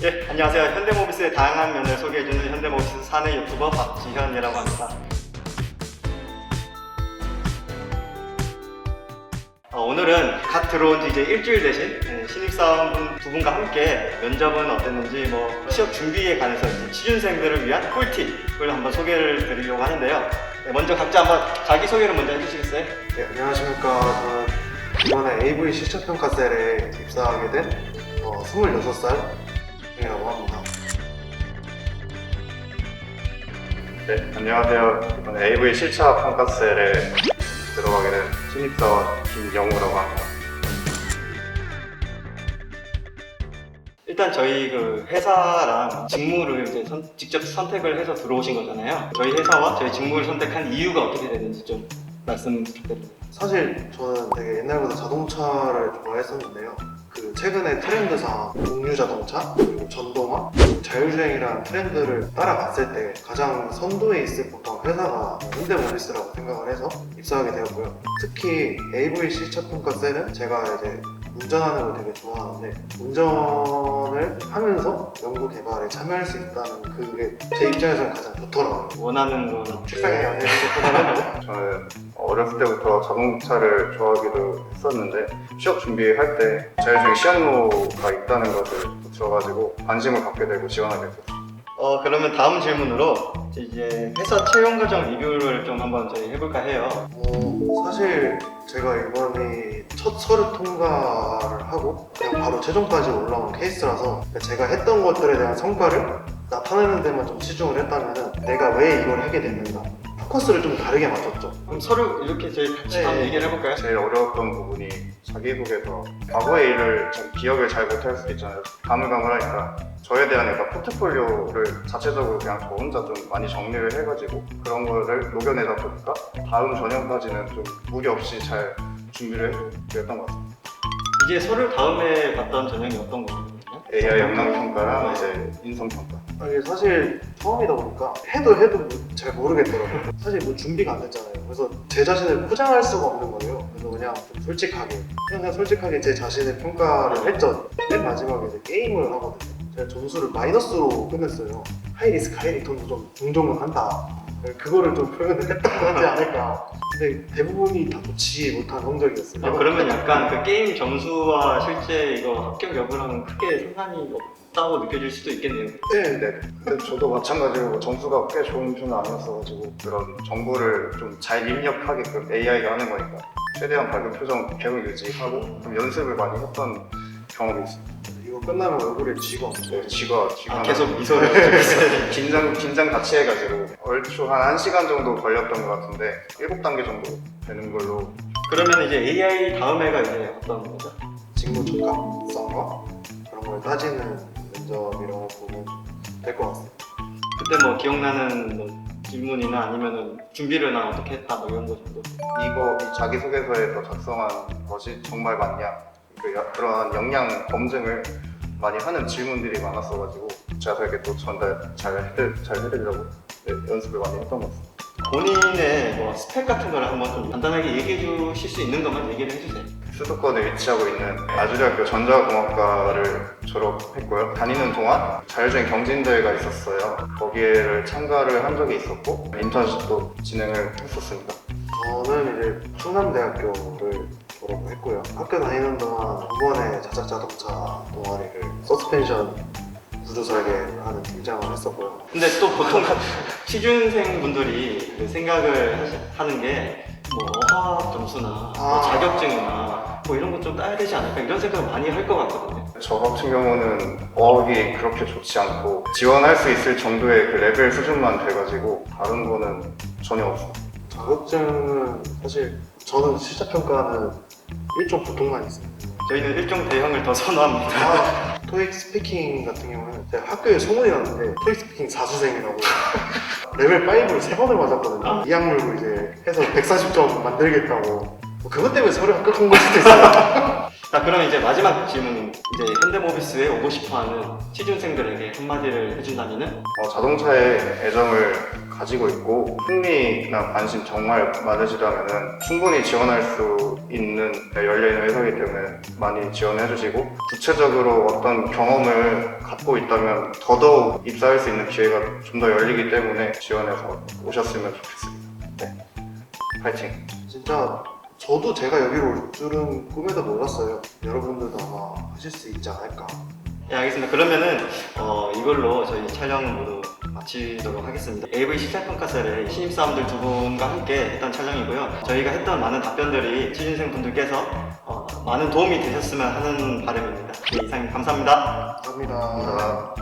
예, 안녕하세요. 현대모비스의 다양한 면을 소개해주는 현대모비스 사내 유튜버 박지현이라고 합니다. 오늘은 갓 들어온 지 이제 일주일 되신 신입사원분 두 분과 함께 면접은 어땠는지 취업 준비에 관해서 이제 취준생들을 위한 꿀팁을 한번 소개를 드리려고 하는데요. 먼저 각자 한번 자기소개를 먼저 해주시겠어요? 네, 안녕하십니까. 저는 이번에 AV 실적평가셀에 입사하게 된 26살이라고 합니다. 네, 안녕하세요. 이번에 AV 실차 평가셀에 들어가게 된 신입사원 김영우라고 합니다. 일단 저희 그 회사랑 직무를 이제 직접 선택을 해서 들어오신 거잖아요. 저희 회사와 저희 직무를 선택한 이유가 어떻게 되는지 좀 말씀 부탁드립니다. 사실 저는 되게 옛날부터 자동차를 좋아했었는데요. 그 최근에 트렌드상 공유 자동차, 그리고 전동화, 자율주행이라는 트렌드를 따라갔을 때 가장 선두에 있을 법한 회사가 현대모비스라고 생각을 해서 입사하게 되었고요. 특히 AV 실차평가셀은 제가 이제 운전하는 걸 되게 좋아하는데 운전을 하면서 연구 개발에 참여할 수 있다는 그게 제 입장에서는 가장 좋더라고요. 원하는 거는 책상에 앉아 있는 저는 어렸을 때부터 자동차를 좋아하기도 했었는데 취업 준비할 때 자율주행 시험로가 있다는 것을 들어가지고 관심을 갖게 되고 지원하게 됐어요. 그러면 다음 질문으로 이제 회사 채용 과정 리뷰를 좀 한번 저희 해볼까 해요. 사실 제가 이번에 첫 서류 통과를 하고 그냥 바로 최종까지 올라온 케이스라서 제가 했던 것들에 대한 성과를 나타내는 데만 좀 치중을 했다면 내가 왜 이걸 하게 됐는가 포커스를 좀 다르게 맞췄죠. 그럼 서류 이렇게 저희 같이 네. 한번 얘기를 해볼까요? 제일 어려웠던 부분이 자기소개서 과거의 일을 좀 기억을 잘 못할 수도 있잖아요. 가물가물하니까 저에 대한 약간 포트폴리오를 자체적으로 그냥 저 혼자 좀 많이 정리를 해가지고 그런 거를 녹여내다 보니까 다음 전형까지는 좀 무리 없이 잘 준비를 했던 것 같아요. 이제 서류 다음에 봤던 전형이 어떤 거거든요? AI 역량평가랑 이제 인성평가. 이게 사실 처음이다 보니까 해도 잘 모르겠더라고요. 사실 준비가 안 됐잖아요. 그래서 제 자신을 포장할 수가 없는 거예요. 그래서 그냥 좀 솔직하게 제 자신의 평가를 했죠. 맨 마지막에 이제 게임을 하거든요. 제가 점수를 마이너스로 끝냈어요. 하이리스크 하이리턴도 좀 종종은 한다. 그거를 좀 표현을 했던 거지 않을까. 근데 대부분이 다 좋지 못한 성적이었어요. 그러면 약간 그 게임 점수와 실제 이거 합격 여부랑은 크게 상관이 없다고 느껴질 수도 있겠네요. 네. 근데 저도 마찬가지로 점수가 꽤 좋은 편은 아니었어가지고 그런 정보를 좀 잘 입력하게끔 AI가 하는 거니까 최대한 밝은 표정 계속 유지하고 좀 연습을 많이 했던 경험이 있습니다. 이거 끝나면 얼굴에 쥐가 없어요. 쥐가 계속 미소를 긴장 같이 해가지고 얼추 한 1시간 정도 걸렸던 것 같은데 7단계 정도 되는 걸로. 그러면 이제 AI 다음 해가 이제 어떤 거죠? 직무 적합성과 그런 걸 따지는 면접이라고 보면 될 것 같습니다. 그때 기억나는 질문이나 아니면은 준비를 난 어떻게 했다 이런 거 정도. 이 자기소개서에서 작성한 것이 정말 맞냐, 그런 역량 검증을 많이 하는 질문들이 많았어가지고 제가 되게 또 전달 잘 해드리려고 연습을 많이 했던 것 같습니다. 본인의 스펙 같은 걸 한번 좀 간단하게 얘기해 주실 수 있는 것만 얘기를 해주세요. 수도권에 위치하고 있는 아주대학교 전자공학과를 졸업했고요. 다니는 동안 자율주행 경진대회가 있었어요. 거기에를 참가를 한 적이 있었고 인턴십도 진행을 했었습니다. 저는 이제 충남대학교를 졸업했고요. 학교 다니는 동안 2번의 자작자동차 동아리를 서스펜션 구조 설계하는 팀장을 했었고요. 근데 또 보통 취준생 분들이 그 생각을 하는 게 어학 점수나 자격증이나 이런 것 좀 따야 되지 않을까 이런 생각을 많이 할 것 같거든요. 저 같은 경우는 어학이 그렇게 좋지 않고 지원할 수 있을 정도의 그 레벨 수준만 돼가지고 다른 거는 전혀 없어요. 자격증은 사실 저는 실자평가는 일종 보통만 있어요. 저희는 일종 대형을 더 선호합니다. 토익 스피킹 같은 경우는 제가 학교에 소문이 났는데 토익 스피킹 4수생이라고 레벨 5를 3번을 맞았거든요. 이악 물고 이제 해서 140점 만들겠다고 그것 때문에 서류 합격한 걸 수도 있어요. 자, 그럼 이제 마지막 질문은 이제 현대모비스에 오고 싶어하는 취준생들에게 한마디를 해준다면은? 자동차에 애정을 가지고 있고 흥미나 관심 정말 많으시다면 충분히 지원할 수 있는 열려있는 회사이기 때문에 많이 지원해 주시고, 구체적으로 어떤 경험을 갖고 있다면 더더욱 입사할 수 있는 기회가 좀 더 열리기 때문에 지원해서 오셨으면 좋겠습니다. 네, 파이팅! 진짜 저도 제가 여기로 올 줄은 꿈에도 몰랐어요. 여러분들도 아마 하실 수 있지 않을까. 네, 알겠습니다. 그러면은 이걸로 저희 촬영 모두 마치도록 하겠습니다. AV 실력평가셀의 신입사원들 두 분과 함께 했던 촬영이고요. 저희가 했던 많은 답변들이 취준생 분들께서 많은 도움이 되셨으면 하는 바람입니다. 네, 이상입니다. 감사합니다. 감사합니다.